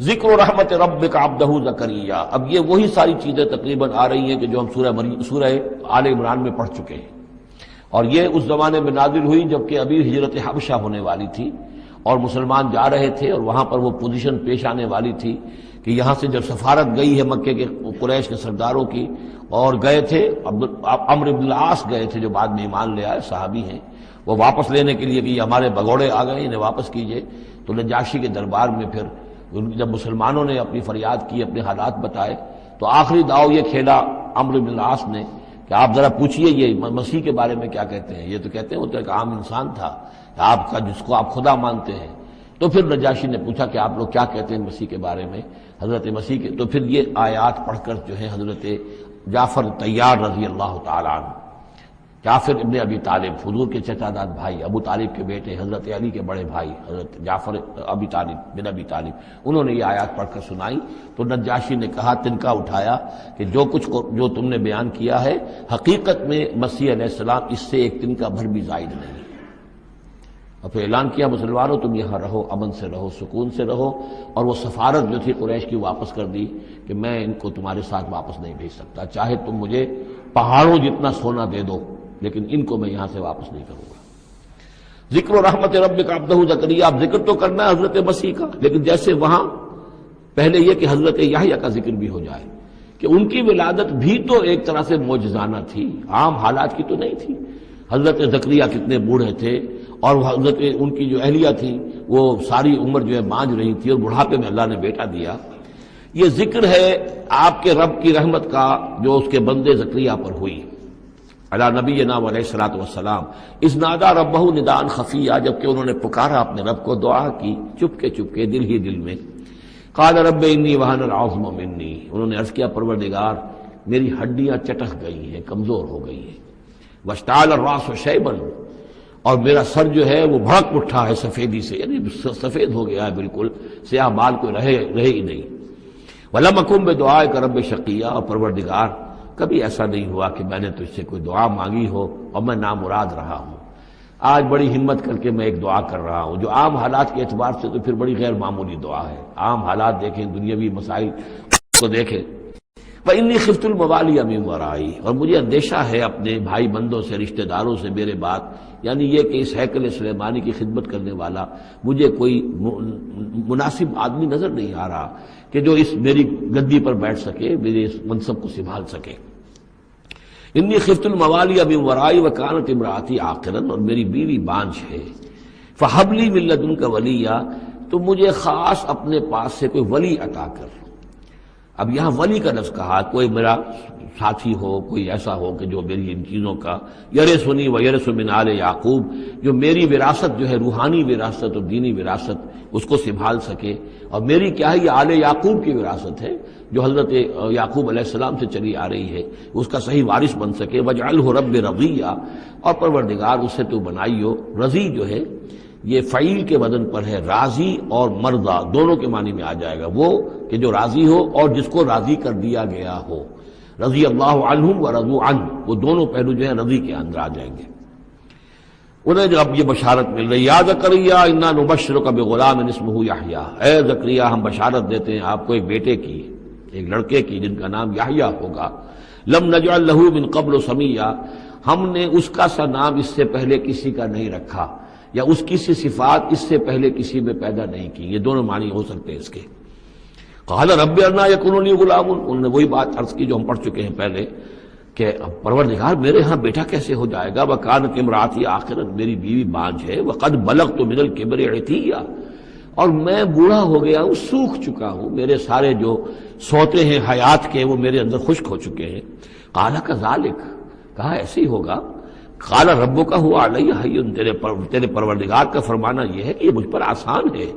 ذکر رحمت ربک عبدہ زکریا، اب یہ وہی ساری چیزیں تقریباً آ رہی ہیں کہ جو ہم سورہ آل عمران میں پڑھ چکے ہیں، اور یہ اس زمانے میں نازل ہوئی جبکہ ابھی ہجرت حبشہ ہونے والی تھی اور مسلمان جا رہے تھے، اور وہاں پر وہ پوزیشن پیش آنے والی تھی کہ یہاں سے جب سفارت گئی ہے مکے کے قریش کے سرداروں کی، اور گئے تھے عمرو بن العاص گئے تھے جو بعد میں ایمان لے آئے، صحابی ہیں، وہ واپس لینے کے لیے کہ یہ ہمارے بگوڑے آ گئے، انہیں واپس کیجئے، تو نجاشی کے دربار میں پھر جب مسلمانوں نے اپنی فریاد کی، اپنے حالات بتائے، تو آخری داؤ یہ کھیلا عمرو بن العاص نے کہ آپ ذرا پوچھئے یہ مسیح کے بارے میں کیا کہتے ہیں، یہ تو کہتے ہیں وہ تو ایک عام انسان تھا آپ کا جس کو آپ خدا مانتے ہیں۔ تو پھر نجاشی نے پوچھا کہ آپ لوگ کیا کہتے ہیں مسیح کے بارے میں، حضرت مسیح کے، تو پھر یہ آیات پڑھ کر جو ہے حضرت جعفر طیار رضی اللہ تعالیٰ عنہ، جعفر ابن ابی طالب، حضور کے چچا داد بھائی، ابو طالب کے بیٹے، حضرت علی کے بڑے بھائی حضرت جعفر ابی طالب بن ابی طالب، انہوں نے یہ آیات پڑھ کر سنائی، تو نجاشی نے کہا، تنکا اٹھایا کہ جو تم نے بیان کیا ہے حقیقت میں مسیح علیہ السلام اس سے ایک تنکا بھر بھی زائد نہیں۔ اور پھر اعلان کیا، مسلمانوں تم یہاں رہو، امن سے رہو، سکون سے رہو، اور وہ سفارت جو تھی قریش کی واپس کر دی کہ میں ان کو تمہارے ساتھ واپس نہیں بھیج سکتا، چاہے تم مجھے پہاڑوں جتنا سونا دے دو لیکن ان کو میں یہاں سے واپس نہیں کروں گا۔ ذکر و رحمت ربک عبدہ زکریا، اب ذکر تو کرنا ہے حضرت مسیح کا، لیکن جیسے وہاں پہلے یہ کہ حضرت یحییٰ کا ذکر بھی ہو جائے کہ ان کی ولادت بھی تو ایک طرح سے معجزانہ تھی، عام حالات کی تو نہیں تھی۔ حضرت زکریا کتنے بوڑھے تھے، اور حضرت ان کی جو اہلیہ تھی وہ ساری عمر جو ہے مانج رہی تھی، اور بڑھاپے میں اللہ نے بیٹا دیا۔ یہ ذکر ہے آپ کے رب کی رحمت کا جو اس کے بندے زکریا پر ہوئی، علی نبینا علیہ الصلوۃ والسلام، اذ نادى ربہ نداء خفیا، جبکہ انہوں نے پکارا اپنے رب کو، دعا کی چپکے چپکے دل ہی دل میں، قال رب انی وہن العظم منی، انہوں نے عرض کیا پروردگار میری ہڈیاں چٹک گئی ہیں، کمزور ہو گئی ہیں، واشتعل الراس شیبا، اور میرا سر جو ہے وہ بھڑک اٹھا ہے سفیدی سے، یعنی سفید ہو گیا ہے بالکل، سیاہ بال کوئی رہے ہی نہیں، ولم اکن بدعائک رب شقیا، اور پروردگار کبھی ایسا نہیں ہوا کہ میں نے تجھ سے کوئی دعا مانگی ہو اور میں نامراد رہا ہوں۔ آج بڑی ہمت کر کے میں ایک دعا کر رہا ہوں جو عام حالات کے اعتبار سے تو پھر بڑی غیر معمولی دعا ہے، عام حالات دیکھیں، دنیاوی مسائل کو دیکھیں، فإنی خفت الموالی من ورائی، اور مجھے اندیشہ ہے اپنے بھائی بندوں سے، رشتہ داروں سے میرے بعد، یعنی یہ کہ اس ہیکل سلیمانی کی خدمت کرنے والا مجھے کوئی مناسب آدمی نظر نہیں آ رہا کہ جو اس میری گدی پر بیٹھ سکے، میرے اس منصب کو سنبھال سکے۔ انی خفت الموالی من ورائی وکانت امراتی عاقرا، اور میری بیوی بانجھ ہے، فہب لی من لدنک ولیا، تو مجھے خاص اپنے پاس سے کوئی ولی عطا کر۔ اب یہاں ولی کا لفظ کہا، کوئی میرا ساتھی ہو، کوئی ایسا ہو کہ جو میری ان چیزوں کا یرثنی و یرث من آل یعقوب، جو میری وراثت جو ہے روحانی وراثت اور دینی وراثت اس کو سنبھال سکے، اور میری کیا ہے یہ آل یعقوب کی وراثت ہے جو حضرت یعقوب علیہ السلام سے چلی آ رہی ہے، اس کا صحیح وارث بن سکے، وجعلہ رب رضیہ، اور پروردگار اسے تو بنائیو، رضی جو ہے یہ فعیل کے وزن پر ہے، راضی اور مرضی دونوں کے معنی میں آ جائے گا، وہ کہ جو راضی ہو اور جس کو راضی کر دیا گیا ہو، رضی اللہ عنہم ورضوا عنہ، وہ دونوں پہلو جو ہیں رضی کے اندر آ جائیں گے۔ انہیں جو اب یہ بشارت مل رہی، یا زکریا انا نبشرک بغلام اسمہ یحییٰ، اے زکریا ہم بشارت دیتے ہیں آپ کو ایک بیٹے کی، ایک لڑکے کی جن کا نام یحییٰ ہوگا، لم نجعل لہ من قبل سمیہ، ہم نے اس کا سا نام اس سے پہلے کسی کا نہیں رکھا، یا اس کی سی صفات اس سے پہلے کسی میں پیدا نہیں کی، یہ دونوں معنی ہو سکتے ہیں اس کے۔ قال رب انا یکون لی غلام، انہوں نے وہی بات عرض کی جو ہم پڑھ چکے ہیں پہلے کہ پروردگار میرے ہاں بیٹا کیسے ہو جائے گا، وکانت امراتی عاقرا، میری بیوی بانجھ ہے، وقد بلغت من الکبر عتیہ، اور میں بوڑھا ہو گیا ہوں، سوکھ چکا ہوں، میرے سارے جو سوتے ہیں حیات کے وہ میرے اندر خشک ہو چکے ہیں۔ قال کذالک، کہا ایسے ہی ہوگا، قال ربک هو علی ہین، تیرے پروردگار کا فرمانا یہ ہے کہ یہ مجھ پر آسان ہے،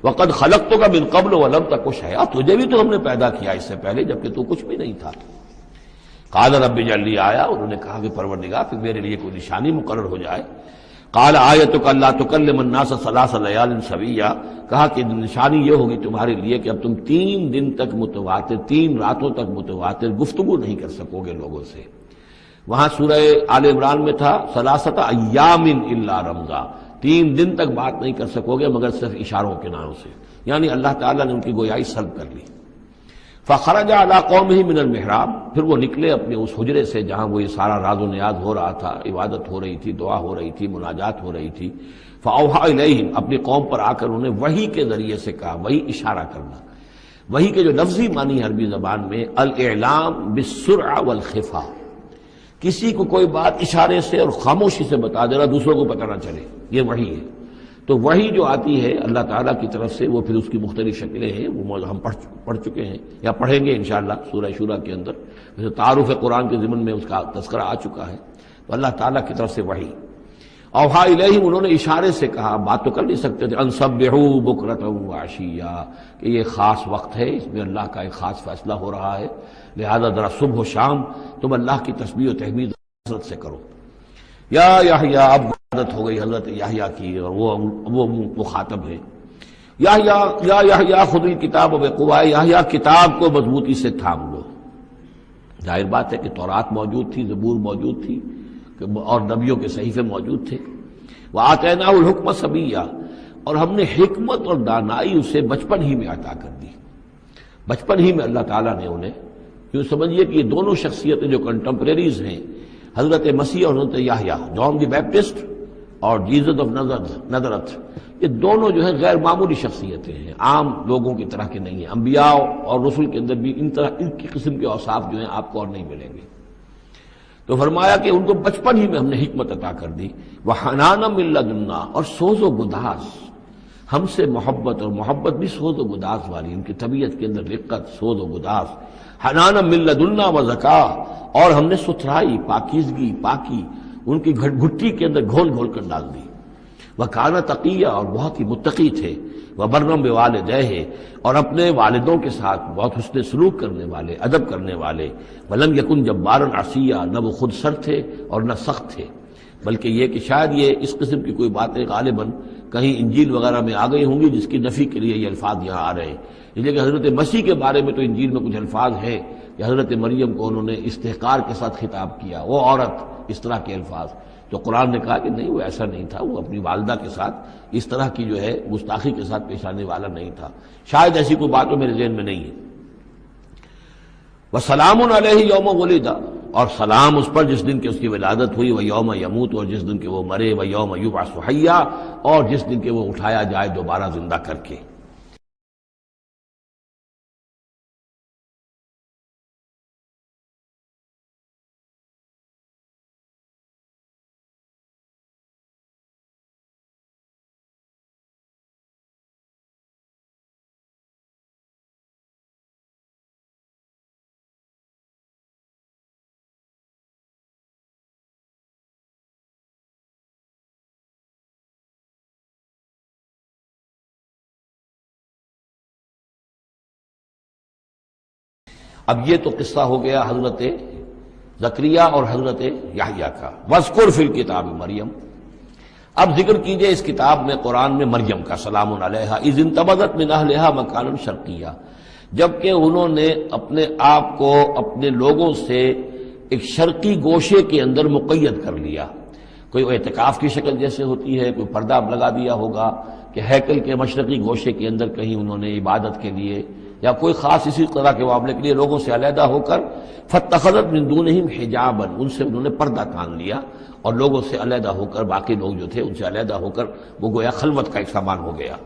وقد خلقتک من قبل ولم تک شیئا، تجھے بھی تو ہم نے پیدا کیا اس سے پہلے جبکہ تو کچھ بھی نہیں تھا۔ قال رب اجعل لی آیا، انہوں نے کہا کہ پروردگار پھر میرے لیے کوئی نشانی مقرر ہو جائے۔ قال آیتک الا تکلم الناس ثلاث لیال سویا، کہا کہ نشانی یہ ہوگی تمہارے لیے کہ اب تم 3 دن تک متواتر، 3 راتوں تک متواتر گفتگو نہیں کر سکو گے لوگوں سے۔ وہاں سورہ آل عمران میں تھا ثلاثۃ ایام الا رمزا، 3 دن تک بات نہیں کر سکو گے مگر صرف اشاروں کے نام سے، یعنی اللہ تعالیٰ نے ان کی گویائی سلب کر لی۔ فخرج علی قومہ من المحراب، پھر وہ نکلے اپنے اس حجرے سے جہاں وہ یہ سارا راز و نیاز ہو رہا تھا، عبادت ہو رہی تھی، دعا ہو رہی تھی، مناجات ہو رہی تھی۔ فاوحی الیہم، اپنی قوم پر آ کر انہیں وحی کے ذریعے سے کہا، وحی اشارہ کرنا۔ وحی کے جو لفظی معنی عربی زبان میں الاعلام بالسرعہ والخفا، کسی کو کوئی بات اشارے سے اور خاموشی سے بتا دینا، دوسروں کو پتہ نہ چلے، یہ وحی ہے۔ تو وحی جو آتی ہے اللہ تعالیٰ کی طرف سے، وہ پھر اس کی مختلف شکلیں ہیں، وہ ہم پڑھ چکے ہیں یا پڑھیں گے انشاءاللہ سورہ شورى کے اندر، جیسے تعارف قرآن کے ضمن میں اس کا تذکرہ آ چکا ہے۔ تو اللہ تعالیٰ کی طرف سے وحی۔ اوحا الیہم، انہوں نے اشارے سے کہا، بات تو کر نہیں سکتے تھے، ان سبحوا بکرۃ وعشیا، کہ یہ خاص وقت ہے، اس میں اللہ کا ایک خاص فیصلہ ہو رہا ہے، لہذا ذرا صبح و شام تم اللہ کی تسبیح و تحمید حضرت سے کرو۔ یا یحییٰ، اب عادت ہو گئی حضرت یحییٰ کی، اور وہ مخاطب ہے۔ یا یحییٰ خذ الکتاب بقوۃ، یحییٰ کتاب کو مضبوطی سے تھام لو۔ ظاہر بات ہے کہ تورات موجود تھی، زبور موجود تھی، اور نبیوں کے صحیفے موجود تھے۔ وآتیناہ الحکم صبیہ، اور ہم نے حکمت اور دانائی اسے بچپن ہی میں عطا کر دی۔ بچپن ہی میں اللہ تعالیٰ نے انہیں، کیوں سمجھیے کہ یہ دونوں شخصیتیں جو کنٹمپریریز ہیں، حضرت مسیح اور حضرت یحییٰ، جان دی بیپٹسٹ اور جیزس آف نزرت، یہ دونوں جو ہیں غیر معمولی شخصیتیں ہیں، عام لوگوں کی طرح کے نہیں ہیں۔ انبیاء اور رسل کے اندر بھی ان کی قسم کے اوصاف جو ہیں آپ کو اور نہیں ملیں گے۔ تو فرمایا کہ ان کو بچپن ہی میں ہم نے حکمت عطا کر دی۔ وحنانا من لدنا، اور سوز و گداز، ہم سے محبت، اور محبت بھی سوز و گداز والی، ان کی طبیعت کے اندر رقت، سوز و گداز۔ حنانا من لدنا وزکا، اور ہم نے ستھرائی، پاکیزگی، پاکی ان کی گھٹی کے اندر گھول گھول کر ڈال دی۔ وکانا تقیہ، اور بہت ہی متقی تھے۔ وبرم بوالدیہ، اور اپنے والدوں کے ساتھ بہت حسن سلوک کرنے والے، ادب کرنے والے۔ ولم یکن جبارا عصیا، نہ وہ خود سر تھے اور نہ سخت تھے، بلکہ یہ کہ شاید یہ اس قسم کی کوئی باتیں غالباً کہیں انجیل وغیرہ میں آ گئی ہوں گی، جس کی نفی کے لیے یہ الفاظ یہاں آ رہے ہیں۔ اس لیے کہ حضرت مسیح کے بارے میں تو انجیل میں کچھ الفاظ ہیں کہ حضرت مریم کو انہوں نے استحقار کے ساتھ خطاب کیا، وہ عورت، اس طرح کے الفاظ۔ تو قرآن نے کہا کہ نہیں، وہ ایسا نہیں تھا، وہ اپنی والدہ کے ساتھ اس طرح کی جو ہے گستاخی کے ساتھ پیش آنے والا نہیں تھا۔ شاید ایسی کوئی بات تو میرے ذہن میں نہیں ہے۔ وسلام علیہ یوم ولد، اور سلام اس پر جس دن کہ اس کی ولادت ہوئی، و یوم یموت، اور جس دن کہ وہ مرے، و یوم یبعث حیا، اور جس دن کہ وہ اٹھایا جائے دوبارہ زندہ کر کے۔ اب یہ تو قصہ ہو گیا حضرت زکریا اور حضرت یحییٰ کا۔ وَاذْكُرْ فِي الْكِتَابِ مریم، اب ذکر کیجئے اس کتاب میں، قرآن میں، مریم کا سلام علیہا اذ انتبذت من اہلہا مکانا شرقیہ، جبکہ انہوں نے اپنے آپ کو اپنے لوگوں سے ایک شرقی گوشے کے اندر مقید کر لیا۔ کوئی اعتکاف کی شکل جیسے ہوتی ہے، کوئی پردہ لگا دیا ہوگا کہ ہیکل کے مشرقی گوشے کے اندر کہیں انہوں نے عبادت کے لیے یا کوئی خاص اسی طرح کے معاملے کے لیے لوگوں سے علیحدہ ہو کر، فاتخذت من دونہم حجابا، ان سے انہوں نے پردہ تان لیا، اور لوگوں سے علیحدہ ہو کر، باقی لوگ جو تھے ان سے علیحدہ ہو کر وہ گویا خلوت کا ایک سامان ہو گیا۔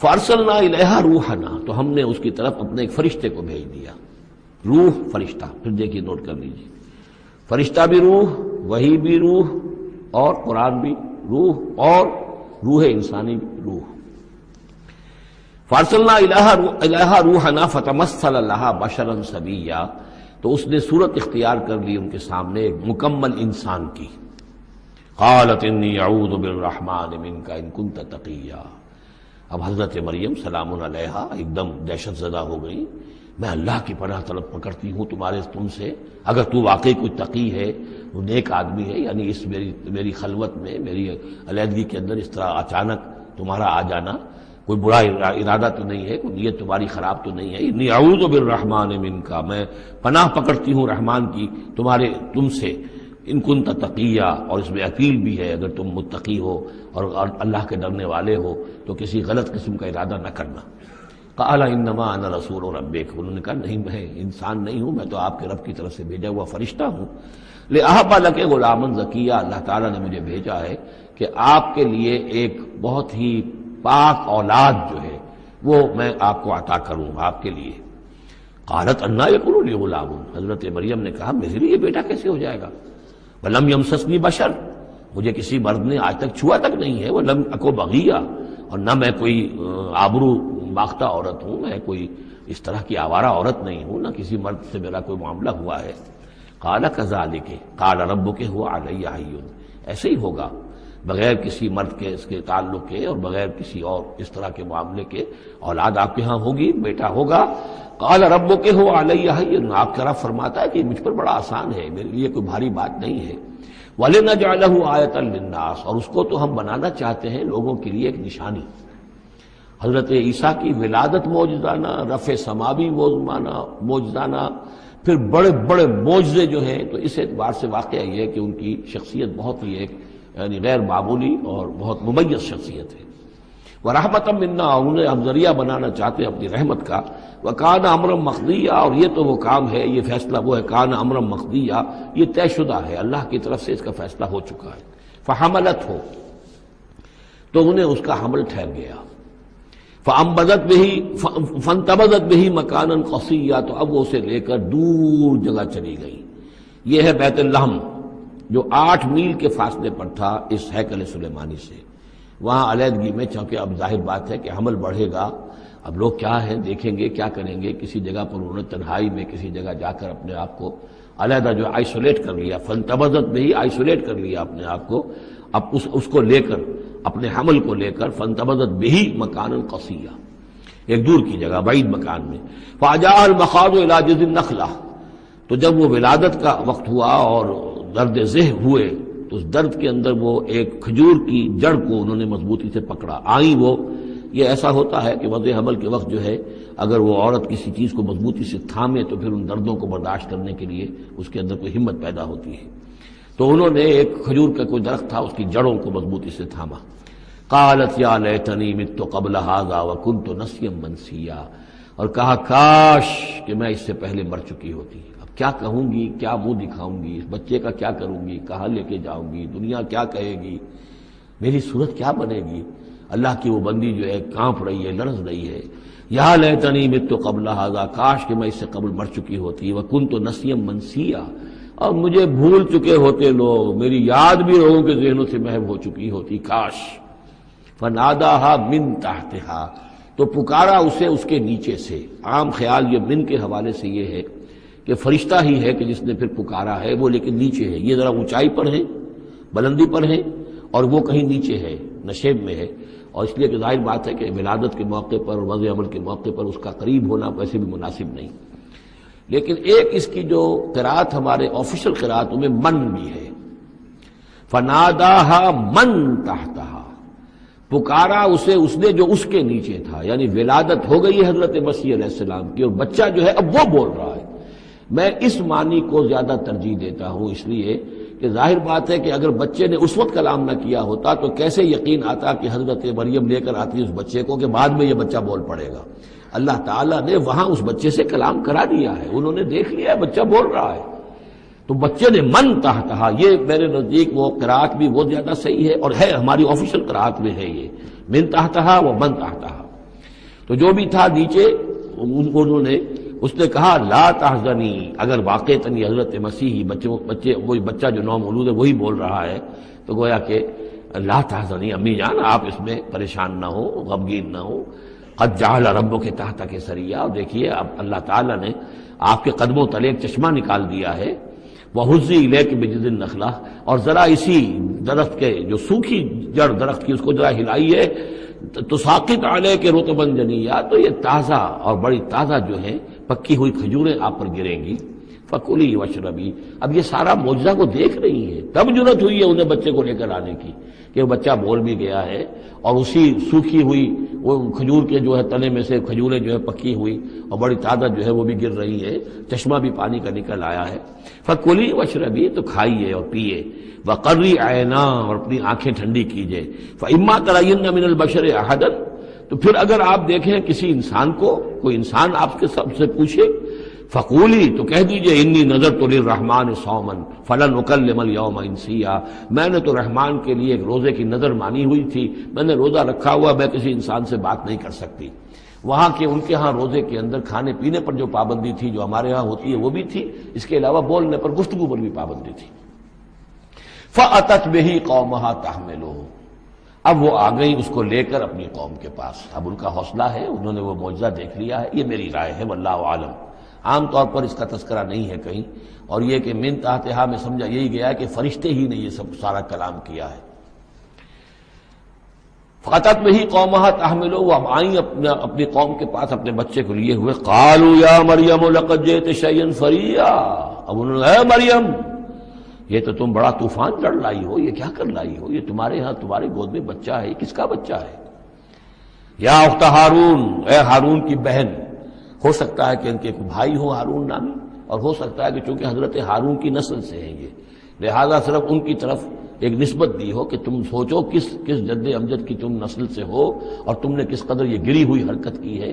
فارسلنا الیہا روحنا، تو ہم نے اس کی طرف اپنے ایک فرشتے کو بھیج دیا۔ روح، فرشتہ، پھر دیکھیے نوٹ کر لیجیے، فرشتہ بھی روح، وحی بھی روح، اور قرآن بھی روح، اور روح انسانی بھی روح۔ فارسلنا الیہا روحنا فتمثل لہا بشرا سویا، تو اس نے صورت اختیار کر لی ان کے سامنے ایک مکمل انسان کی۔ قالت انی اعوذ بالرحمن منک ان کنت تقیا، اب حضرت مریم سلام علیہا ایک دم دہشت زدہ ہو گئی، میں اللہ کی پناہ طلب پکڑتی ہوں تم سے، اگر تو واقعی کوئی تقی ہے، وہ نیک آدمی ہے، یعنی اس میری خلوت میں، میری علیحدگی کے اندر اس طرح اچانک تمہارا آ جانا کوئی برا ارادہ تو نہیں ہے، کوئی نیت تمہاری خراب تو نہیں ہے۔ انی اعوذ بالرحمن منک، میں پناہ پکڑتی ہوں رحمان کی تم سے، ان کنت تقیہ، اور اس میں اپیل بھی ہے اگر تم متقی ہو اور اللہ کے ڈرنے والے ہو تو کسی غلط قسم کا ارادہ نہ کرنا۔ قال انما انا رسول ربک، انہوں نے کہا نہیں میں انسان نہیں ہوں، میں تو آپ کے رب کی طرف سے بھیجا ہوا فرشتہ ہوں۔ لأہب لک غلاما زکیہ، اللہ تعالیٰ نے مجھے بھیجا ہے کہ آپ کے لیے ایک بہت ہی پاک اولاد جو ہے وہ میں آپ کو عطا کروں آپ کے لیے۔ قالت انا یکون لی غلام، حضرت مریم نے کہا میرے لیے بیٹا کیسے ہو جائے گا؟ ولم یمسسنی بشر، مجھے کسی مرد نے آج تک چھوا تک نہیں ہے، ولم اکو بغیہ، اور نہ میں کوئی آبرو باختہ عورت ہوں، میں کوئی اس طرح کی آوارہ عورت نہیں ہوں، نہ کسی مرد سے میرا کوئی معاملہ ہوا ہے۔ قال کذالک قال ربک هو علی ہین، ایسے ہی ہوگا بغیر کسی مرد کے اس کے تعلق کے اور بغیر کسی اور اس طرح کے معاملے کے اولاد آپ کے ہاں ہوگی، بیٹا ہوگا۔ قال ربک هو علی ہین، آپ کا رب فرماتا ہے کہ مجھ پر بڑا آسان ہے، میرے لیے کوئی بھاری بات نہیں ہے۔ وَلِنَجْعَلَهُ آیَةً لِلنَّاسِ، اور اس کو تو ہم بنانا چاہتے ہیں لوگوں کے لیے ایک نشانی۔ حضرت عیسیٰ کی ولادت معجزانہ، رفع سماوی معجزانہ، پھر بڑے بڑے معجزے جو ہیں، تو اس اعتبار سے واقعہ یہ ہے کہ ان کی شخصیت بہت ہی ایک یعنی غیر معمولی اور بہت ممیز شخصیت ہے۔ وَرَحْمَةً مِنَّا، انہیں ہم ذریعہ بنانا چاہتے ہیں اپنی رحمت کا۔ وَكَانَ أَمْرًا مَقْضِيًّا، اور یہ تو وہ کام ہے، یہ فیصلہ وہ ہے، کان امرا مقضیہ، یہ طے شدہ ہے، اللہ کی طرف سے اس کا فیصلہ ہو چکا ہے۔ فَحَمَلَتْهُ، تو انہیں اس کا حمل ٹھہر گیا۔ فَانْتَبَذَتْ بِهِ مَكَانًا قَصِيًّا، تو اب وہ اسے لے کر دور جگہ چلی گئی۔ یہ ہے بیت لحم جو 8 میل کے فاصلے پر تھا اس ہیکل سلیمانی سے۔ وہاں علیحدگی میں، چونکہ اب ظاہر بات ہے کہ حمل بڑھے گا، اب لوگ کیا ہیں دیکھیں گے، کیا کریں گے، کسی جگہ پر انہوں نے تنہائی میں کسی جگہ جا کر اپنے آپ کو علیحدہ جو آئسولیٹ کر لیا، فانتبذت بہی، آئسولیٹ کر لیا اپنے آپ کو، اب اس کو لے کر، اپنے حمل کو لے کر، فانتبذت بہی مکانا قصیا، ایک دور کی جگہ بعید مکان میں۔ فاجاء المخاض الی جذع النخلہ، تو جب وہ ولادت کا وقت ہوا اور درد ذہ ہوئے تو اس درد کے اندر وہ ایک کھجور کی جڑ کو انہوں نے مضبوطی سے پکڑا، آئیں وہ، یہ ایسا ہوتا ہے کہ وضع حمل کے وقت جو ہے اگر وہ عورت کسی چیز کو مضبوطی سے تھامے تو پھر ان دردوں کو برداشت کرنے کے لیے اس کے اندر کوئی ہمت پیدا ہوتی ہے۔ تو انہوں نے ایک کھجور کا کوئی درخت تھا، اس کی جڑوں کو مضبوطی سے تھاما۔ قالت یا لیتنی مت قبل ھذا وکنت نسیا منسیا، اور کہا کاش کہ میں اس سے پہلے مر چکی ہوتی۔ اب کیا کہوں گی، کیا منہ دکھاؤں گی، اس بچے کا کیا کروں گی، کہاں لے کے جاؤں گی، دنیا کیا کہے گی، میری صورت کیا بنے گی۔ اللہ کی وہ بندی جو ہے کانپ رہی ہے، لرز رہی ہے۔ یا لیتنی مت قبل ھذا، کاش کہ میں اس سے قبل مر چکی ہوتی، وکنت نسیا منسیا، اور مجھے بھول چکے ہوتے لوگ، میری یاد بھی لوگوں کے ذہنوں سے محو ہو چکی ہوتی، کاش۔ فناداہا من تحتہا، تو پکارا اسے اس کے نیچے سے۔ عام خیال یہ من کے حوالے سے یہ ہے کہ فرشتہ ہی ہے کہ جس نے پھر پکارا ہے وہ، لیکن نیچے ہے، یہ ذرا اونچائی پر ہے، بلندی پر ہے، اور وہ کہیں نیچے ہے، نشیب میں ہے، اور اس لیے کہ ظاہر بات ہے کہ ولادت کے موقع پر اور وضع عمل کے موقع پر اس کا قریب ہونا ویسے بھی مناسب نہیں۔ لیکن ایک اس کی جو قرات ہمارے آفیشل قراتوں میں من بھی ہے، فناداہا من تحتہا، پکارا اسے اس نے جو اس کے نیچے تھا، یعنی ولادت ہو گئی ہے حضرت مسیح علیہ السلام کی، اور بچہ جو ہے اب وہ بول رہا ہے۔ میں اس معنی کو زیادہ ترجیح دیتا ہوں، اس لیے کہ ظاہر بات ہے کہ اگر بچے نے اس وقت کلام نہ کیا ہوتا تو کیسے یقین آتا کہ حضرت مریم لے کر آتی اس بچے کو کہ بعد میں یہ بچہ بول پڑے گا۔ اللہ تعالیٰ نے وہاں اس بچے سے کلام کرا دیا ہے، انہوں نے دیکھ لیا ہے بچہ بول رہا ہے، تو بچے نے من تحتہا، یہ میرے نزدیک وہ قرات بھی وہ زیادہ صحیح ہے، اور ہے ہماری آفیشل قرات میں ہے یہ من تحتہا و من تحتہا۔ تو جو بھی تھا نیچے، انہوں نے، اس نے کہا لا تحزنی، اگر واقعتاً یہ حضرت مسیح بچے وہی بچہ جو نو مولود ہے وہی بول رہا ہے، تو گویا کہ لا تحزنی، امی جان آپ اس میں پریشان نہ ہو، غمگین نہ ہو، قد جعل ربک تحتک سریا، اور دیکھیے اب اللہ تعالیٰ نے آپ کے قدموں تلے ایک چشمہ نکال دیا ہے، وَهُزِّي إِلَيْكِ بِجِذْعِ النَّخْلَةِ، اور ذرا اسی درخت کے جو سوکھی جڑ درخت کی اس کو ذرا ہلائیے، تُسَاقِطْ عَلَيْكِ رُطْبًا جَنِيًّا، تو یہ تازہ اور بڑی تازہ جو ہیں پکی ہوئی کھجوریں آپ پر گریں گی۔ فَكُلِي وَاشْرَبِي، اب یہ سارا معجزہ کو دیکھ رہی ہے، تب جرأت ہوئی ہے انہیں بچے کو لے کر آنے کی کہ وہ بچہ بول بھی گیا ہے، اور اسی سوکھی ہوئی وہ کھجور کے جو ہے تنے میں سے کھجوریں جو ہے پکی ہوئی اور بڑی تعداد جو ہے وہ بھی گر رہی ہے، چشمہ بھی پانی کا نکل آیا ہے۔ فَكُلِي وَاشْرَبِي، تو کھائیے اور پیئے، وَقَرِّي عَيْنًا، اور اپنی آنکھیں ٹھنڈی کیجیے، فَإِمَّا تَرَيِنَّ مِنَ الْبَشَرِ أَحَدًا، تو پھر اگر آپ دیکھیں کسی انسان کو، کوئی انسان آپ کے سب سے پوچھے، فقولی، تو کہہ دیجئے انی نذرت للرحمن صوما فلن اکلم اليوم انسیا، میں نے تو رحمان کے لیے ایک روزے کی نذر مانی ہوئی تھی، میں نے روزہ رکھا ہوا، میں کسی انسان سے بات نہیں کر سکتی۔ وہاں کے ان کے ہاں روزے کے اندر کھانے پینے پر جو پابندی تھی جو ہمارے ہاں ہوتی ہے وہ بھی تھی، اس کے علاوہ بولنے پر، گفتگو پر بھی پابندی تھی۔ فأتت بہ قومہا تحملہ، اب وہ آ گئی اس کو لے کر اپنی قوم کے پاس۔ اب ان کا حوصلہ ہے، انہوں نے وہ معجزہ دیکھ لیا ہے، یہ میری رائے ہے، واللہ عالم۔ عام طور پر اس کا تذکرہ نہیں ہے کہیں، اور یہ کہ من تحتہا میں سمجھا یہی گیا ہے کہ فرشتے ہی نے یہ سب سارا کلام کیا ہے۔ فاتت بہ قومہا تحملہ، وہ اب آئیں اپنی قوم کے پاس اپنے بچے کو لیے ہوئے۔ قالوا یا مریم لقد جئت شیئا فریا، اب انہوں نے، اے مریم یہ تو تم بڑا طوفان لڑ لائی ہو، یہ کیا کر لائی ہو، یہ تمہارے ہاں تمہارے گود میں بچہ ہے، یہ کس کا بچہ ہے؟ یا اخت ہارون، اے ہارون کی بہن، ہو سکتا ہے کہ ان کے کوئی بھائی ہو ہارون نامی، اور ہو سکتا ہے کہ چونکہ حضرت ہارون کی نسل سے ہیں یہ، لہذا صرف ان کی طرف ایک نسبت دی ہو کہ تم سوچو کس جد امجد کی تم نسل سے ہو اور تم نے کس قدر یہ گری ہوئی حرکت کی ہے۔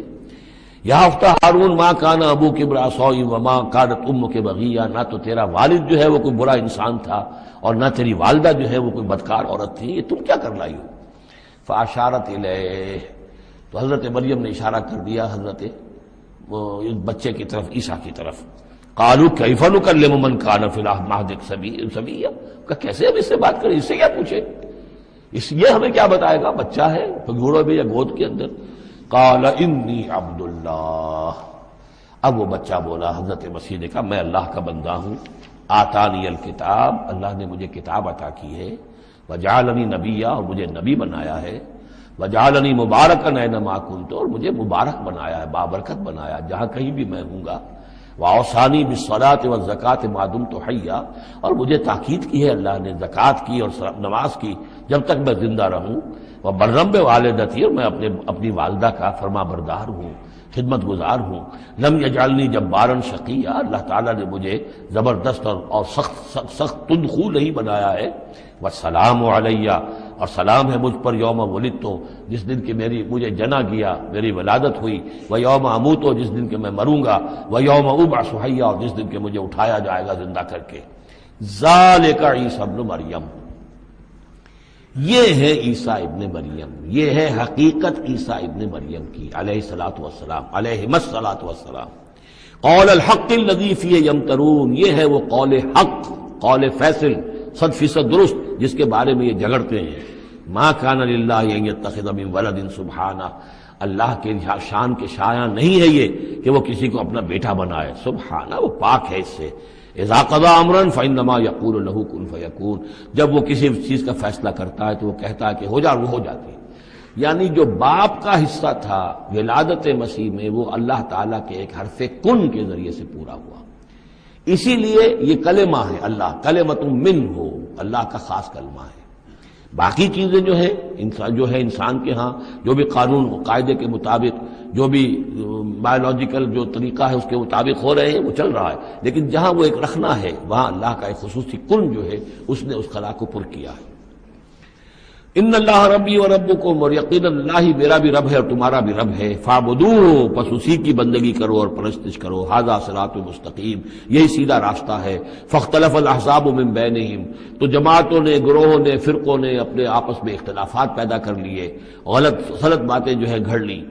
یا اخت ہارون ما کان ابوک امرأ سوء وما کانت امک بغیہ، نہ تو تیرا والد جو ہے وہ کوئی برا انسان تھا اور نہ تیری والدہ جو ہے وہ کوئی بدکار عورت تھی، یہ تم کیا کر لائی ہو؟ فاشارت الیہ، تو حضرت مریم نے اشارہ کر دیا حضرت اس بچے کی طرف، عیسیٰ کی طرف۔ قالوا کیف نکلم من کان فی المہد صبیا، کہ کیسے ہم اس سے بات کریں، اس سے کیا پوچھیں، یہ ہمیں کیا بتائے گا، بچہ ہے گھوڑے میں یا گود کے اندر۔ قال انی عبد اللہ، اب وہ بچہ بولا، حضرت مسیح نے کہا میں اللہ کا بندہ ہوں، آتانی الکتاب، اللہ نے مجھے کتاب عطا کی ہے، وجعلنی نبیا، اور مجھے نبی بنایا ہے، وجعلنی مبارکا اینما کنت، اور مجھے مبارک بنایا ہے، بابرکت بنایا، جہاں کہیں بھی میں ہوں گا، واوصانی بالصلاۃ والزکاۃ ما دمت حیا، اور مجھے تاکید کی ہے اللہ نے زکوٰۃ کی اور نماز کی جب تک میں زندہ رہوں، وبرم بوالدتی، اور میں اپنی والدہ کا فرما بردار ہوں، خدمت گزار ہوں، لم یجعلنی جبارا شقیا، اللہ تعالیٰ نے مجھے زبردست اور سخت تندخو نہیں بنایا ہے، والسلام علیہ، اور سلام ہے مجھ پر یوم ولدت، جس دن کہ مجھے جنا گیا، میری ولادت ہوئی، ویوم اموت، جس دن کہ میں مروں گا، ویوم ابعث حیا، اور جس دن کہ مجھے اٹھایا جائے گا زندہ کر کے۔ ذالک عیسی ابن مریم، یہ ہے عیسیٰ ابن مریم، یہ ہے حقیقت عیسیٰ ابن مریم کی علیہ الصلوۃ والسلام، علیہم الصلوۃ والسلام۔ قول الحق الذی فیہ یمترون، یہ ہے وہ قول حق، قول فیصل، 100% درست، جس کے بارے میں یہ جھگڑتے ہیں۔ ما کان للہ ان یتخذ من ولد سبحانہ، اللہ کے شان کے شایع نہیں ہے یہ کہ وہ کسی کو اپنا بیٹا بنائے، سبحانہ، وہ پاک ہے اس سے۔ اذا قضى امرا فانما يقول له كن فيكون، جب وہ کسی چیز کا فیصلہ کرتا ہے تو وہ کہتا ہے کہ ہو جا، وہ ہو جاتی ہے۔ یعنی جو باپ کا حصہ تھا ولادت مسیح میں، وہ اللہ تعالیٰ کے ایک حرف کن کے ذریعے سے پورا ہوا، اسی لیے یہ کلمہ ہے، اللہ کلمۃ منہ، اللہ کا خاص کلمہ ہے۔ باقی چیزیں جو ہے انسان کے ہاں جو بھی قانون و قاعدے کے مطابق، جو بھی بایولوجیکل جو طریقہ ہے اس کے مطابق ہو رہے ہیں، وہ چل رہا ہے، لیکن جہاں وہ ایک رکھنا ہے وہاں اللہ کا ایک خصوصی کن جو ہے اس نے اس خلا کو پر کیا ہے۔ ان اللہ ربی و ربکم، اور یقینا اللہ میرا بھی رب ہے اور تمہارا بھی رب ہے، فاعبدوہ، پس اسی کی بندگی کرو اور پرستش کرو، ھذا صراط مستقیم، یہی سیدھا راستہ ہے۔ فاختلف الاحزاب من بینہم، تو جماعتوں نے، گروہوں نے، فرقوں نے اپنے آپس میں اختلافات پیدا کر لیے، غلط باتیں جو ہے گھڑ لی۔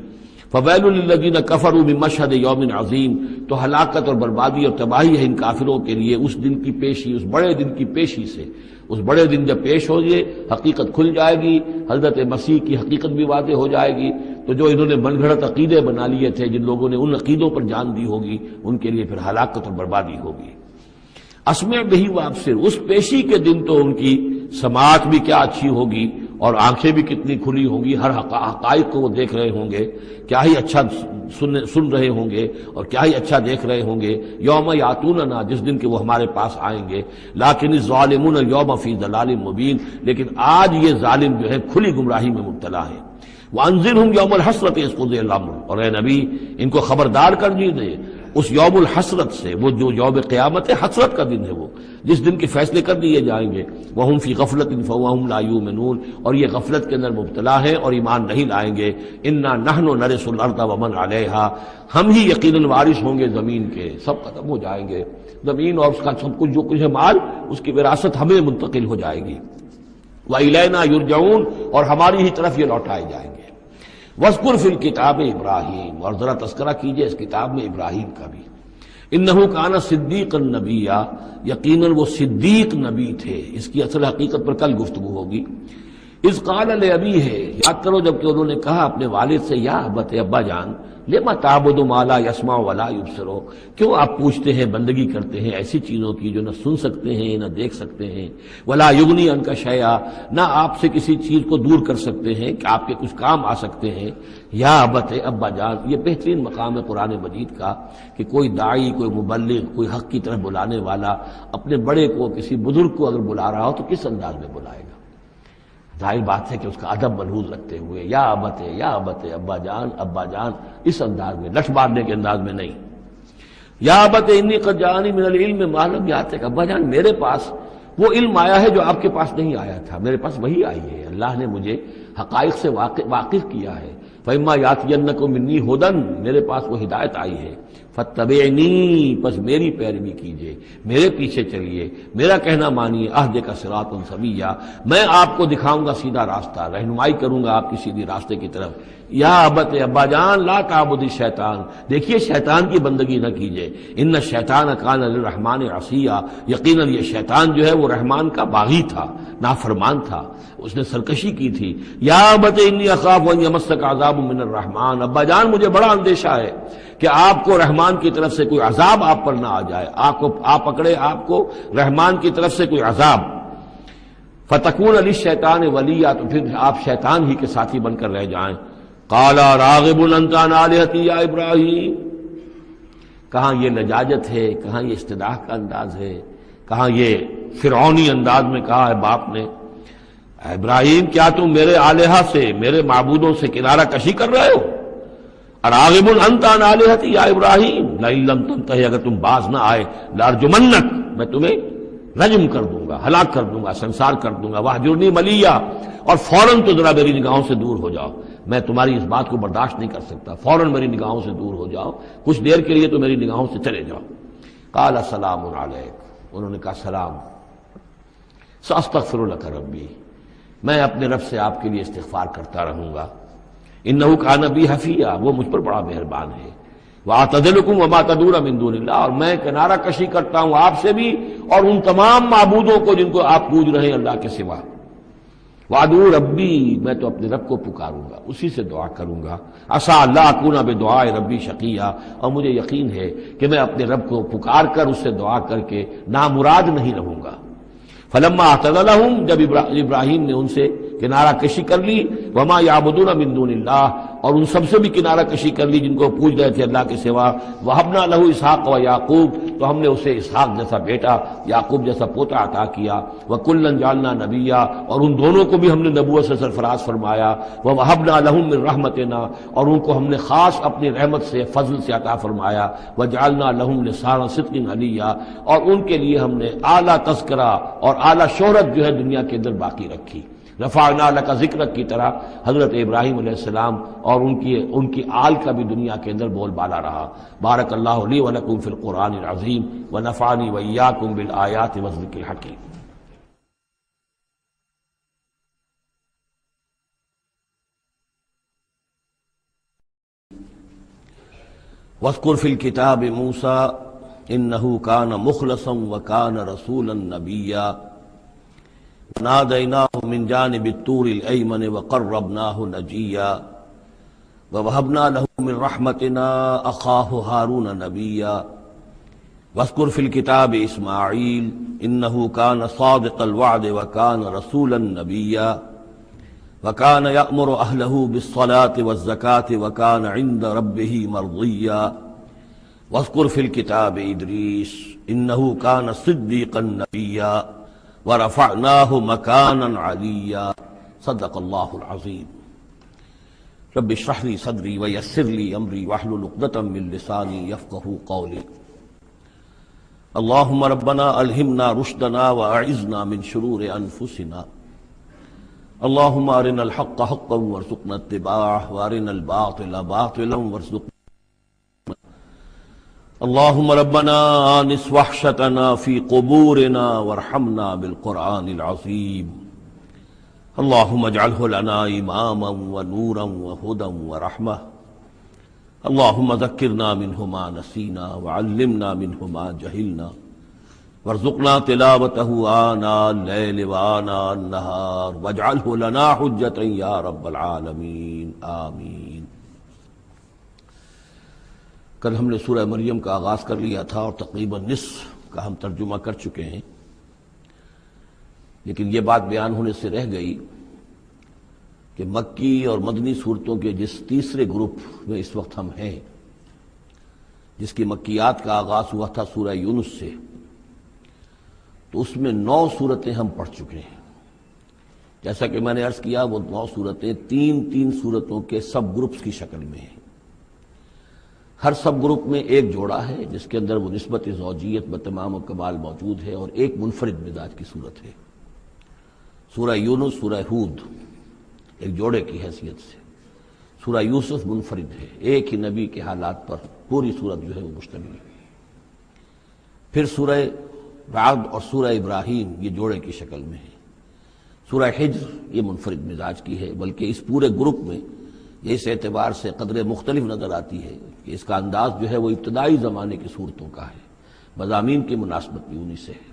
فویل للذین کفروا من مشہد یوم عظیم، تو ہلاکت اور بربادی اور تباہی ہے ان کافروں کے لیے اس دن کی پیشی، اس بڑے دن کی پیشی سے۔ اس بڑے دن جب پیش ہو یہ حقیقت کھل جائے گی، حضرت مسیح کی حقیقت بھی واضح ہو جائے گی، تو جو انہوں نے من گھڑت عقیدے بنا لیے تھے، جن لوگوں نے ان عقیدوں پر جان دی ہوگی، ان کے لیے پھر ہلاکت اور بربادی ہوگی۔ اسمع بہ وابصر، اس پیشی کے دن تو ان کی سماعت بھی کیا اچھی ہوگی اور آنکھیں بھی کتنی کھلی ہوں گی، ہر حقائق کو وہ دیکھ رہے ہوں گے، کیا ہی اچھا سن رہے ہوں گے اور کیا ہی اچھا دیکھ رہے ہوں گے۔ یوم یاتوننا، جس دن کہ وہ ہمارے پاس آئیں گے، لیکن الظالمون یوم فی ضلال مبین، لیکن آج یہ ظالم جو ہے کھلی گمراہی میں مبتلا ہے۔ وانذرہم یوم الحسرۃ اذ قضی الامر، اور اے نبی ان کو خبردار کر دیجیے اس یوم الحسرت سے، وہ جو یوم قیامت ہے، حسرت کا دن ہے، وہ جس دن کے فیصلے کر دیے جائیں گے۔ وہم فی غفلۃ فہم لا یؤمنون، اور یہ غفلت کے اندر مبتلا ہیں اور ایمان نہیں لائیں گے۔ انا نحن نرث الارض ومن علیہا، ہم ہی یقیناً وارث ہوں گے زمین کے، سب ختم ہو جائیں گے، زمین اور اس کا سب کچھ جو کچھ ہے مال، اس کی وراثت ہمیں منتقل ہو جائے گی۔ وَإِلَيْنَا يُرْجَعُونَ، اور ہماری ہی طرف یہ لوٹائے جائیں گے۔ وَاذْكُرْ فِي الْكِتَابِ ابراہیم، اور ذرا تذکرہ کیجئے اس کتاب میں ابراہیم کا بھی۔ انہو کان صدیقا نبیا، یقیناً وہ صدیق نبی تھے، اس کی اصل حقیقت پر کل گفتگو ہوگی۔ اذ قال لابیہ، یاد کرو جب کہ انہوں نے کہا اپنے والد سے، یا ابت، ابا جان، لما تعبد ما لا يسمع ولا يبصر، کیوں آپ پوچھتے ہیں، بندگی کرتے ہیں ایسی چیزوں کی جو نہ سن سکتے ہیں نہ دیکھ سکتے ہیں، ولا یغنی عنک شیئا، نہ آپ سے کسی چیز کو دور کر سکتے ہیں کہ آپ کے کچھ کام آ سکتے ہیں۔ یا ابت، ابا جان، یہ بہترین مقام ہے قرآن مجید کا کہ کوئی داعی، کوئی مبلغ، کوئی حق کی طرف بلانے والا اپنے بڑے کو، کسی بزرگ کو اگر بلا رہا ہو تو کس انداز میں بلائے گا؟ ظاہر بات ہے کہ اس کا ادب ملحوظ رکھتے ہوئے، یا ابت، یا ابت، ابا جان، ابا جان، اس انداز میں، لٹ مارنے کے انداز میں نہیں۔ یا ابت انی قد جاءنی من العلم ما لم یاتک، ابا جان میرے پاس وہ علم آیا ہے جو آپ کے پاس نہیں آیا تھا، میرے پاس وہی آئی ہے، اللہ نے مجھے حقائق سے واقف کیا ہے۔ فإما یأتینکم منی ھدی، میرے پاس وہ ہدایت آئی ہے، فاتبعنی، پس میری پیروی کیجیے، میرے پیچھے چلیے، میرا کہنا مانیے، اہدک صراطا سویا، میں آپ کو دکھاؤں گا سیدھا راستہ، رہنمائی کروں گا آپ کی سیدھی راستے کی طرف۔ یا ابت، ابا جان، لا تعبد الشیطان، دیکھیے شیطان کی بندگی نہ کیجیے، ان الشیطان کان للرحمن عصیا، یقیناً یہ شیطان جو ہے وہ رحمان کا باغی تھا، نافرمان تھا، اس نے سرکشی کی تھی۔ یا ابت انی اخاف ان یمسک عذاب من الرحمن، ابا جان مجھے بڑا اندیشہ ہے کہ آپ کو رحمان کی طرف سے کوئی عذاب آپ پر نہ آ جائے، آپ پکڑے آپ کو رحمان کی طرف سے کوئی عذاب۔ فتکون للشیطان ولیا، تو پھر آپ شیطان ہی کے ساتھی بن کر رہ جائیں۔ قال راغب انت عن آلہتی یا ابراہیم، کہاں یہ لجاجت ہے، کہاں یہ استدعاء کا انداز ہے، کہاں یہ فرعونی انداز میں کہا ہے باپ نے، اے ابراہیم کیا تم میرے آلہہ سے، میرے معبودوں سے کنارہ کشی کر رہے ہو؟ اراغب انت عن آلہتی یا ابراہیم لئن لم تنتہی، اگر تم باز نہ آئے، لارجمنک، میں تمہیں رجم کر دوں گا، ہلاک کر دوں گا، سنسار کر دوں گا، واہجرنی ملیا، اور فوراً تو ذرا میری نگاہوں سے دور ہو جاؤ، میں تمہاری اس بات کو برداشت نہیں کر سکتا، فوراً میری نگاہوں سے دور ہو جاؤ، کچھ دیر کے لیے تو میری نگاہوں سے چلے جاؤ۔ قال سلام علیک، انہوں نے کہا سلام، ساستغفر لک ربی، میں اپنے رب سے آپ کے لیے استغفار کرتا رہوں گا، انہ کان بی حفیہ، وہ مجھ پر بڑا مہربان ہے، واعتزلکم وما تدعون من دون اللہ، اور میں کنارہ کشی کرتا ہوں آپ سے بھی اور ان تمام معبودوں کو جن کو آپ پوج رہے ہیں اللہ کے سوا۔ وادعو ربی، میں تو اپنے رب کو پکاروں گا، اسی سے دعا کروں گا، عسیٰ اللہ اکون بدعاء ربی شقیہ، اور مجھے یقین ہے کہ میں اپنے رب کو پکار کر اس سے دعا کر کے نامراد نہیں رہوں گا۔ فلما اعتزلہم، جب ابراہیم نے ان سے کنارہ کشی کر لی، وما یعبدون من دون اللہ، اور ان سب سے بھی کنارہ کشی کر لی جن کو پوج رہے تھے اللہ کے سوا، وہبنا لہ اسحاق و یعقوب، تو ہم نے اسے اسحاق جیسا بیٹا، یعقوب جیسا پوتا عطا کیا، وکلا جعلنا نبیا، اور ان دونوں کو بھی ہم نے نبوت سے سرفراز فرمایا، ووہبنا لہم من رحمتنا، اور ان کو ہم نے خاص اپنی رحمت سے، فضل سے عطا فرمایا، وجعلنا لہم لسان صدق علیا، اور ان کے لیے ہم نے اعلیٰ تذکرہ اور اعلیٰ شہرت جو ہے دنیا کے اندر باقی رکھی۔ رفعنا لک ذکرک کی طرح حضرت ابراہیم علیہ السلام اور ان کی آل کا بھی دنیا کے اندر بول بالا رہا۔ بارک اللہ لی ولکم فی القرآن العظیم ونفعنی وإیاکم بالآیات والذکر الحکیم۔ واذکر فی الکتاب موسیٰ انہ کان مخلصا وکان رسولا نبیا نادیناہ من جانب الطور الایمن وقربناہ نجیا ووہبنا لہ من رحمتنا اخاہ ہارون نبیا واذکر فی الکتاب اسماعیل انہ کان صادق الوعد وکان رسولا نبیا وکان یأمر اہلہ بالصلاة والزکاة وکان عند ربہ مرضیا واذکر فی الکتاب ادریس انہ کان صدیقا نبیا ورفعناہ مکانا علیا۔ صدق اللہ العظیم۔ رب اشرح لي صدري ويسر لي امري واحلل عقدة من لساني يفقهوا قولي اللهم ربنا الهمنا رشدنا واعذنا من شرور انفسنا اللهم ارنا الحق حقا وارزقنا اتباعه وارنا الباطل باطلا وارزقنا اللهم ربنا آنس وحشتنا في قبورنا وارحمنا بالقرآن العظيم اللهم اجعله لنا إماما ونورا وهدى ورحمة اللهم ذكرنا منه ما نسينا وعلمنا منه ما جهلنا وارزقنا تلاوته آناء الليل وآناء النهار واجعله لنا حجة يا رب العالمين آمین۔ کل ہم نے سورہ مریم کا آغاز کر لیا تھا اور تقریباً نصف کا ہم ترجمہ کر چکے ہیں، لیکن یہ بات بیان ہونے سے رہ گئی کہ مکی اور مدنی صورتوں کے جس تیسرے گروپ میں اس وقت ہم ہیں، جس کی مکیات کا آغاز ہوا تھا سورہ یونس سے، تو اس میں 9 صورتیں ہم پڑھ چکے ہیں۔ جیسا کہ میں نے عرض کیا، وہ 9 صورتیں تین صورتوں کے سب گروپس کی شکل میں ہیں۔ ہر سب گروپ میں ایک جوڑا ہے جس کے اندر وہ نسبت زوجیت بتمام و کمال موجود ہے، اور ایک منفرد مزاج کی صورت ہے۔ سورہ یونس، سورہ ہود ایک جوڑے کی حیثیت سے، سورہ یوسف منفرد ہے، ایک ہی نبی کے حالات پر پوری صورت جو ہے وہ مشتمل ہے۔ پھر سورہ رعد اور سورہ ابراہیم یہ جوڑے کی شکل میں ہے۔ سورہ حجر یہ منفرد مزاج کی ہے، بلکہ اس پورے گروپ میں یہ اس اعتبار سے قدر مختلف نظر آتی ہے کہ اس کا انداز جو ہے وہ ابتدائی زمانے کی صورتوں کا ہے، مضامین کی مناسبت بھی انہی سے ہے۔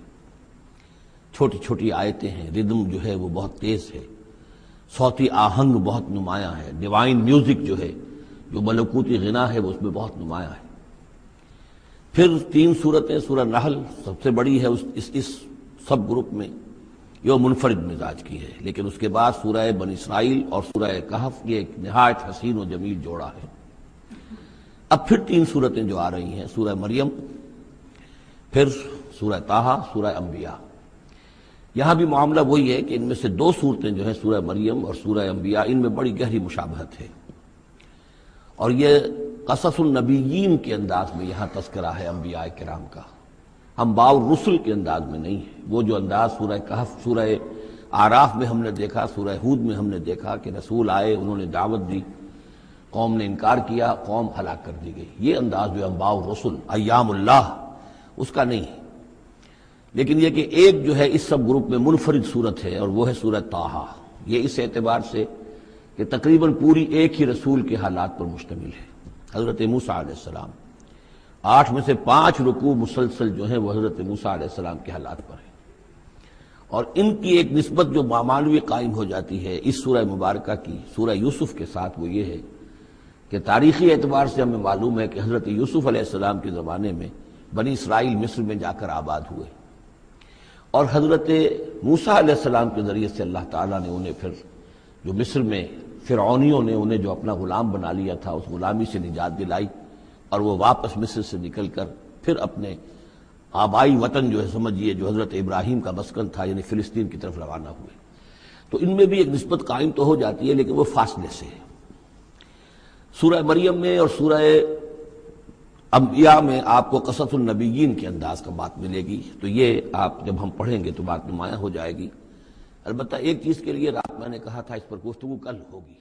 چھوٹی چھوٹی آیتیں ہیں، ردم جو ہے وہ بہت تیز ہے، صوتی آہنگ بہت نمایاں ہے، ڈیوائن میوزک جو ہے، جو ملکوتی غنا ہے، وہ اس میں بہت نمایاں ہے۔ پھر 3 صورتیں، سورہ نحل سب سے بڑی ہے اس سب گروپ میں، یہ منفرد مزاج کی ہے، لیکن اس کے بعد سورہ بنی اسرائیل اور سورہ کہف یہ ایک نہایت حسین و جمیل جوڑا ہے۔ اب پھر 3 صورتیں جو آ رہی ہیں، سورہ مریم، پھر سورہ طٰہٰ، سورہ انبیاء۔ یہاں بھی معاملہ وہی ہے کہ ان میں سے 2 صورتیں جو ہیں سورہ مریم اور سورہ انبیاء، ان میں بڑی گہری مشابہت ہے، اور یہ قصص النبیین کے انداز میں یہاں تذکرہ ہے انبیاء کرام کا، انباء الرسل کے انداز میں نہیں ہے۔ وہ جو انداز سورہ کہف، سورہ اعراف میں ہم نے دیکھا، سورہ ہود میں ہم نے دیکھا کہ رسول آئے، انہوں نے دعوت دی، قوم نے انکار کیا، قوم ہلاک کر دی گئی، یہ انداز جو انباء الرسل، ایام اللہ، اس کا نہیں ہے۔ لیکن یہ کہ ایک جو ہے اس سب گروپ میں منفرد صورت ہے، اور وہ ہے سورہ طٰہٰ۔ یہ اس اعتبار سے کہ تقریباً پوری ایک ہی رسول کے حالات پر مشتمل ہے، حضرت موسیٰ علیہ السلام۔ 8 میں سے 5 رکوع مسلسل جو ہیں وہ حضرت موسیٰ علیہ السلام کے حالات پر ہیں، اور ان کی ایک نسبت جو معنوی قائم ہو جاتی ہے اس سورہ مبارکہ کی سورہ یوسف کے ساتھ، وہ یہ ہے کہ تاریخی اعتبار سے ہمیں معلوم ہے کہ حضرت یوسف علیہ السلام کے زمانے میں بنی اسرائیل مصر میں جا کر آباد ہوئے، اور حضرت موسیٰ علیہ السلام کے ذریعے سے اللہ تعالیٰ نے انہیں پھر جو مصر میں فرعونیوں نے انہیں جو اپنا غلام بنا لیا تھا، اس غلامی سے نجات دلائی، اور وہ واپس مصر سے نکل کر پھر اپنے آبائی وطن جو ہے سمجھیے جو حضرت ابراہیم کا مسکن تھا، یعنی فلسطین کی طرف روانہ ہوئے۔ تو ان میں بھی ایک نسبت قائم تو ہو جاتی ہے، لیکن وہ فاصلے سے ہے۔ سورہ مریم میں اور سورہ انبیاء میں آپ کو قصص النبیین کے انداز کا بات ملے گی، تو یہ آپ جب ہم پڑھیں گے تو بات نمایاں ہو جائے گی۔ البتہ ایک چیز کے لیے رات میں نے کہا تھا اس پر گفتگو کل ہوگی۔